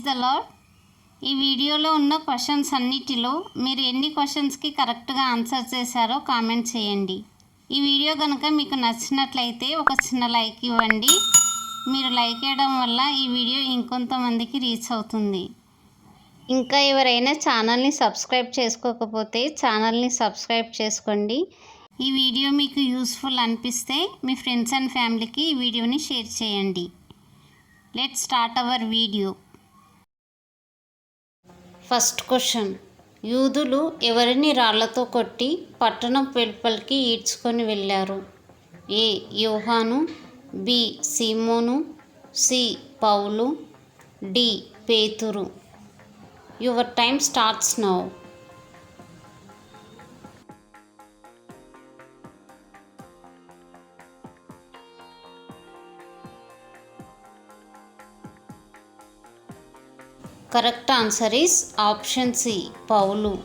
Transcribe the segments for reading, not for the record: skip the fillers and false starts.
The lord. ఈ వీడియోలో ఉన్న క్వశ్చన్స్ అన్నిటిలో మీరు ఎన్ని క్వశ్చన్స్కి కరెక్ట్గా ఆన్సర్ చేశారో కామెంట్ చేయండి. ఈ వీడియో కనుక మీకు నచ్చినట్లయితే ఒక చిన్న లైక్ ఇవ్వండి. మీరు లైక్ చేయడం వల్ల ఈ వీడియో ఇంకొంతమందికి రీచ్ అవుతుంది. ఇంకా ఎవరైనా ఛానల్ని సబ్స్క్రైబ్ చేసుకోకపోతే ఛానల్ని సబ్స్క్రైబ్ చేసుకోండి. ఈ వీడియో మీకు యూస్ఫుల్ అనిపిస్తే మీ ఫ్రెండ్స్ అండ్ ఫ్యామిలీకి ఈ వీడియోని షేర్ చేయండి. Let's start our video. First question. యూదులు ఎవరిని రాళ్లతో కొట్టి పట్టణం వెలుపలికి ఈడ్చుకొని వెళ్ళారు? ఏ. యోహాను, బి. సీమోను, సి. పౌలు, డి. పేతురు. Your time starts now. Correct answer is option C. Paul.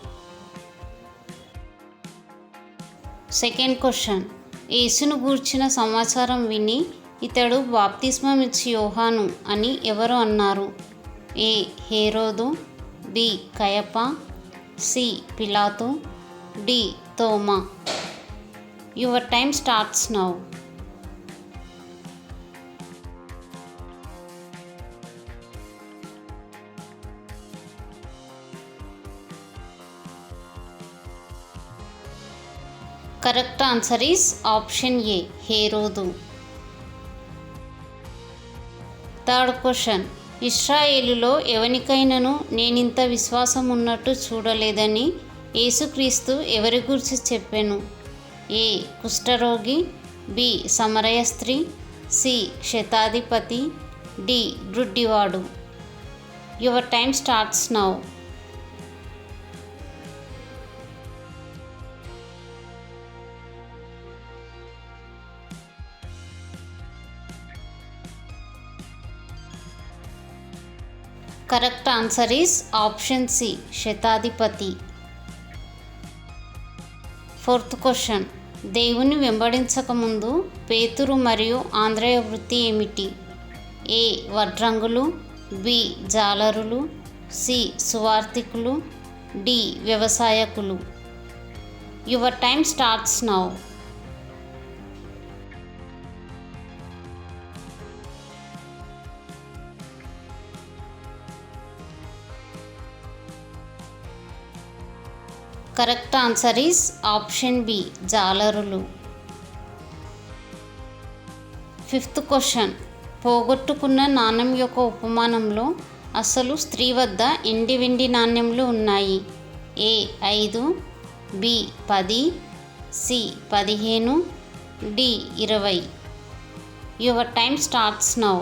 Second question. యేసును గూర్చిన సమాచారం విని ఇతడు బాప్తిస్మం ఇచ్చి యోహాను అని ఎవరు అన్నారు? ఏ. హేరోదు, బి. కయప, సి. పిలాతు, డి. తోమా. Your time starts now. Correct answer is option A. హేరోదు. Third question. ఇశ్రాయేలులో ఎవనికైనాను నేనింత విశ్వాసం ఉన్నట్టు చూడలేదని యేసుక్రీస్తు ఎవరి గురించి చెప్పెను? ఏ. కుష్ఠరోగి, బి. సమరయ స్త్రీ, సి. శతాధిపతి, డి. గ్రుడ్డివాడు. Your time starts now. Correct answer is option C. శతాధిపతి. Fourth question. దేవుని వెంబడించకముందు పేతురు మరియు ఆంద్రేయ వృత్తి ఏమిటి? ఏ. వడ్రంగులు, బి. జాలరులు, సి. సువార్తికులు, D. వ్యవసాయకులు. Your time starts now. Correct answer is option B. జాలరులు. Fifth question. పోగొట్టుకున్న నాణెం యొక్క ఉపమానంలో అసలు స్త్రీ వద్ద వెండి నాణ్యములు ఉన్నాయి? ఏ. 5, B. 10, C. 15, D. 20. Your time starts now.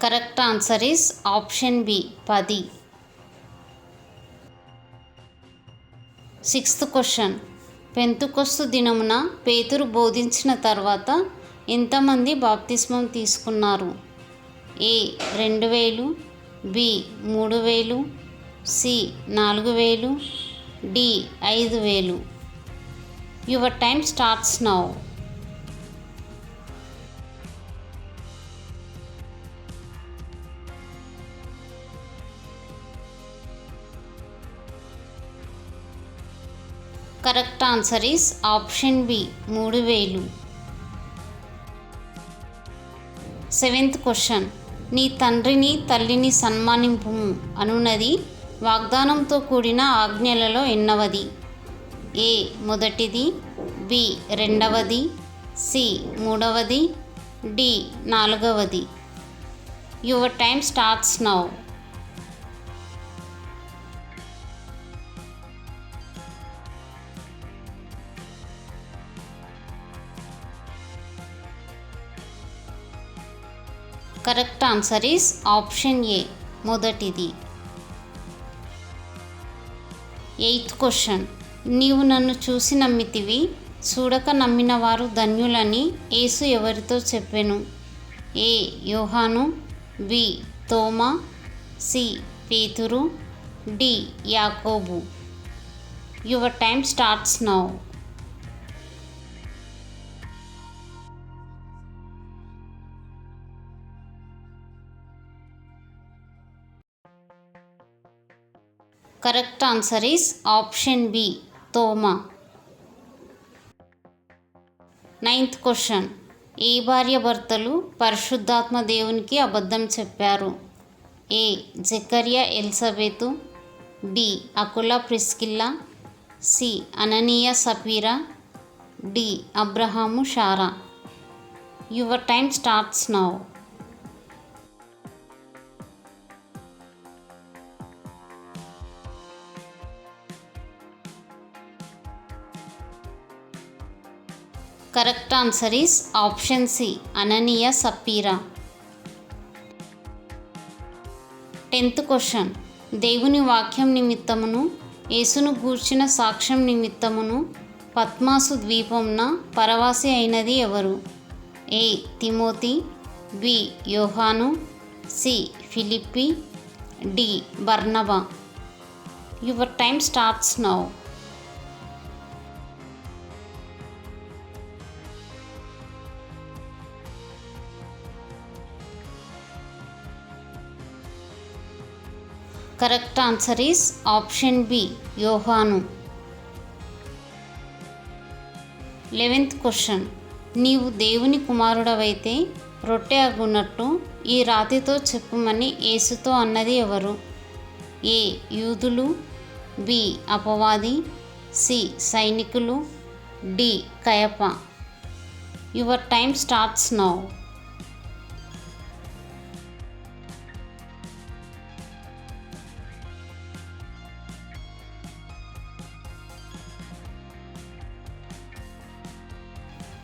Correct answer is option B. 10. Sixth question. Pentecost దినమున పేతురు బోధించిన తర్వాత ఎంతమంది బాప్తిస్మం తీసుకున్నారు? ఏ. 2000, B. 3000, C. 4000, D. 5000. Your time starts now. Correct answer is option B. 3000. Seventh question. నీ తండ్రిని తల్లిని సన్మానింపుము అనున్నది వాగ్దానంతో కూడిన ఆజ్ఞలలో ఎన్నవది? ఏ. మొదటిది, బి. రెండవది, సి. మూడవది, డి. 4వది. Your time starts now. Correct answer is option A. మొదటిది. Eighth question. నీవు నన్ను చూసి నమ్మితివి, చూడక నమ్మిన వారు ధన్యులని యేసు ఎవరితో చెప్పెను? ఏ. యోహాను, బి. తోమా, సి. పేతురు, డి యాకోబు. Your time starts now. Correct answer is option B తోమా. 9th question. ఏ భార్యాభర్తలు పరిశుద్ధాత్మ దేవునికి అబద్ధం చెప్పారు? ఏ జకర్యా ఎలిజబెతు, బి అకులా ప్రిస్కిల్లా, సి అననీయ సపీరా, డి అబ్రహాము షారా. Your time starts now. Correct answer is option C అననీయ సప్పీరా. 10th question. దేవుని వాక్యం నిమిత్తమును యేసును గూర్చిన సాక్ష్యం నిమిత్తమును పద్మాసు ద్వీపంన పరవాసి అయినది ఎవరు? ఏ తిమోతి, బి యోహాను, C Philippi, D Barnabas. Your time starts now. Correct answer is option B యోహాను. 11th question. నీవు దేవుని కుమారుడవైతే రొట్టె అగునట్టు ఈ రాతితో చెప్పుమని యేసుతో అన్నది ఎవరు? ఏ యూదులు, బి అపవాది, సి సైనికులు, డి కయప. Your time starts now.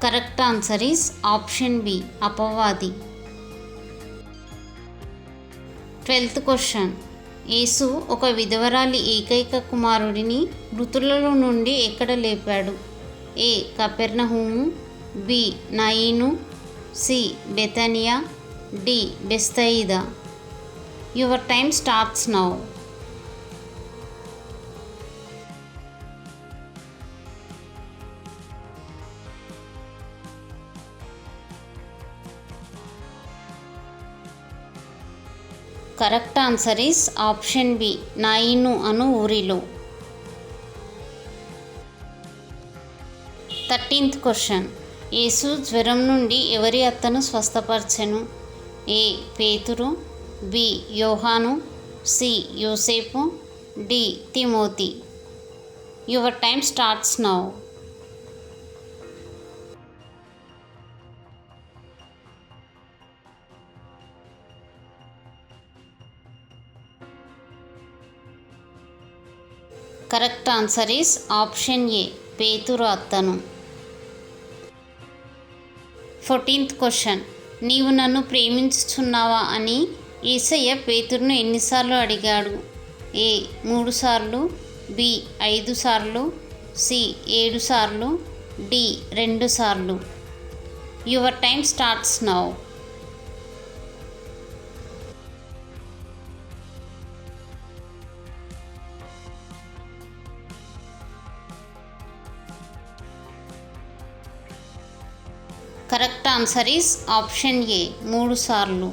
Correct answer is option B అపవాది. 12th question. యేసు ఒక విధవరాలి ఏకైక కుమారుడిని మృతులలో నుండి ఎక్కడ లేపాడు? ఏ కపెర్నహూము, బి నయీను, సి బెతనియా, డి బెస్తయిదా. Your time starts now. Correct answer is option B నాయిను అను ఊరిలో. 13th question. యేసు జ్వరం నుండి ఎవరి అత్తను స్వస్థపరచెను? ఏ పేతురు, బి యోహాను, సి యోసేపు, D Timothy. Your time starts now. Correct answer is option ఏ పేతురు అత్తను. 14th question. నీవు నన్ను ప్రేమించుచున్నావా అని యేసయ్య పేతురును ఎన్నిసార్లు అడిగాడు? ఏ 3 సార్లు, బి 5 సార్లు, సి 7 సార్లు, డి 2 సార్లు. Your time starts now. Correct answer is option ఏ 3 సార్లు.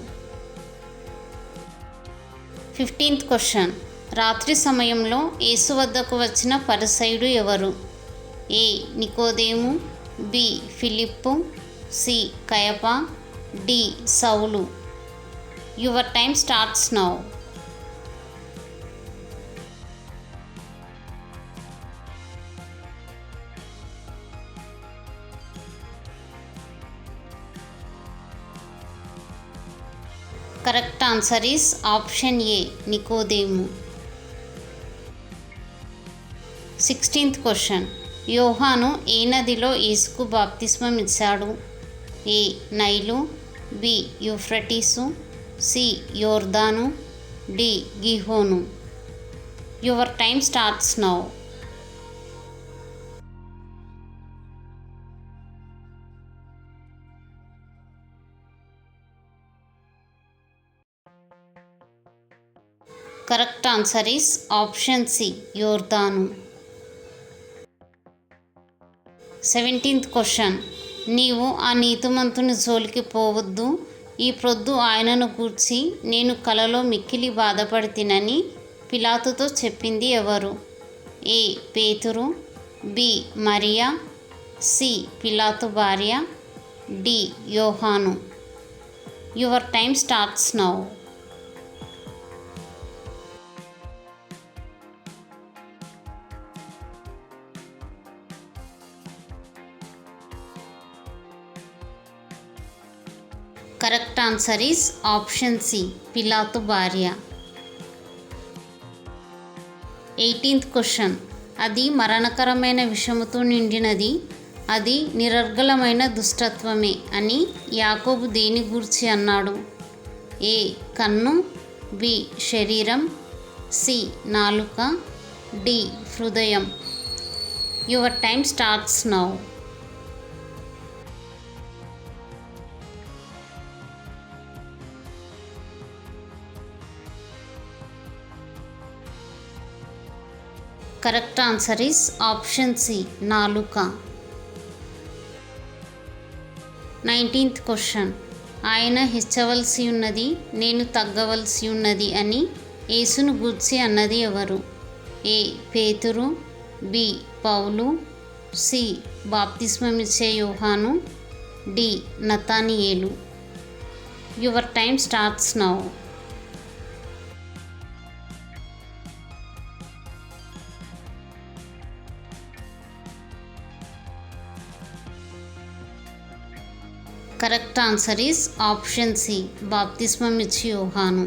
15th question. రాత్రి సమయంలో యేసు వద్దకు వచ్చిన పరిసయుడు ఎవరు? ఏ నికోదేము, బి ఫిలిప్పు, సి కయప, డి సౌలు. Your time starts now. Correct answer is option A నికోదేము. 16th question. యోహాను ఏ నదిలో యేసుకు బాప్తిస్మం ఇచ్చాడు? ఏ నైలు, బి యూఫ్రటీసు, సి యోర్దాను, డి గిహోను. Your time starts now. Correct answer is option C యోర్దాను. 17th question. నీవు ఆ నీతిమంతుని జోలికి పోవద్దు, ఈ ప్రొద్దు ఆయనను గూర్చి నేను కలలో మిక్కిలి బాధపడితినని పిలాతుతో చెప్పింది ఎవరు? ఏ పేతురు, బి మరియా, సి పిలాతు భార్య, డి యోహాను. Your time starts now. Correct answer is option C పిలాతు భార్య. 18th question. అది మరణకరమైన విషముతో నిండినది, అది నిరర్గళమైన దుష్టత్వమే అని యాకోబు దేని గూర్చి అన్నాడు? ఏ కన్ను, బి శరీరం, సి నాలుక, డి హృదయం. Your time starts now. Correct answer is option C నాలుక. 19th question. ఆయన హెచ్చవలసి ఉన్నది, నేను తగ్గవలసి ఉన్నది అని యేసును గూర్చి అన్నది ఎవరు? ఏ పేతురు, బి పౌలు, సి బాప్తిస్మమిచ్చే యోహాను, డి నతానియేలు. Your time starts now. Correct answer is option C బాప్తిస్మమిచ్చి యోహాను.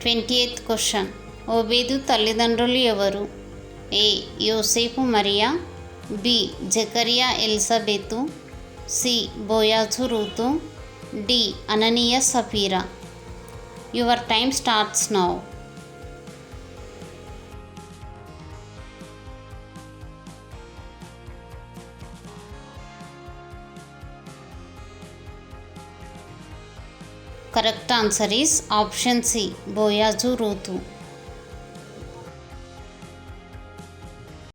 20th question. ఓబేదు తల్లిదండ్రులు ఎవరు? ఏ యోసేపు మరియా, బి జకరియా ఎలిజబెతు, సి బోయాజు రూతు, డి అననీయ సఫీరా. Your time starts now. Correct answer is option C బోయాజు రూతు.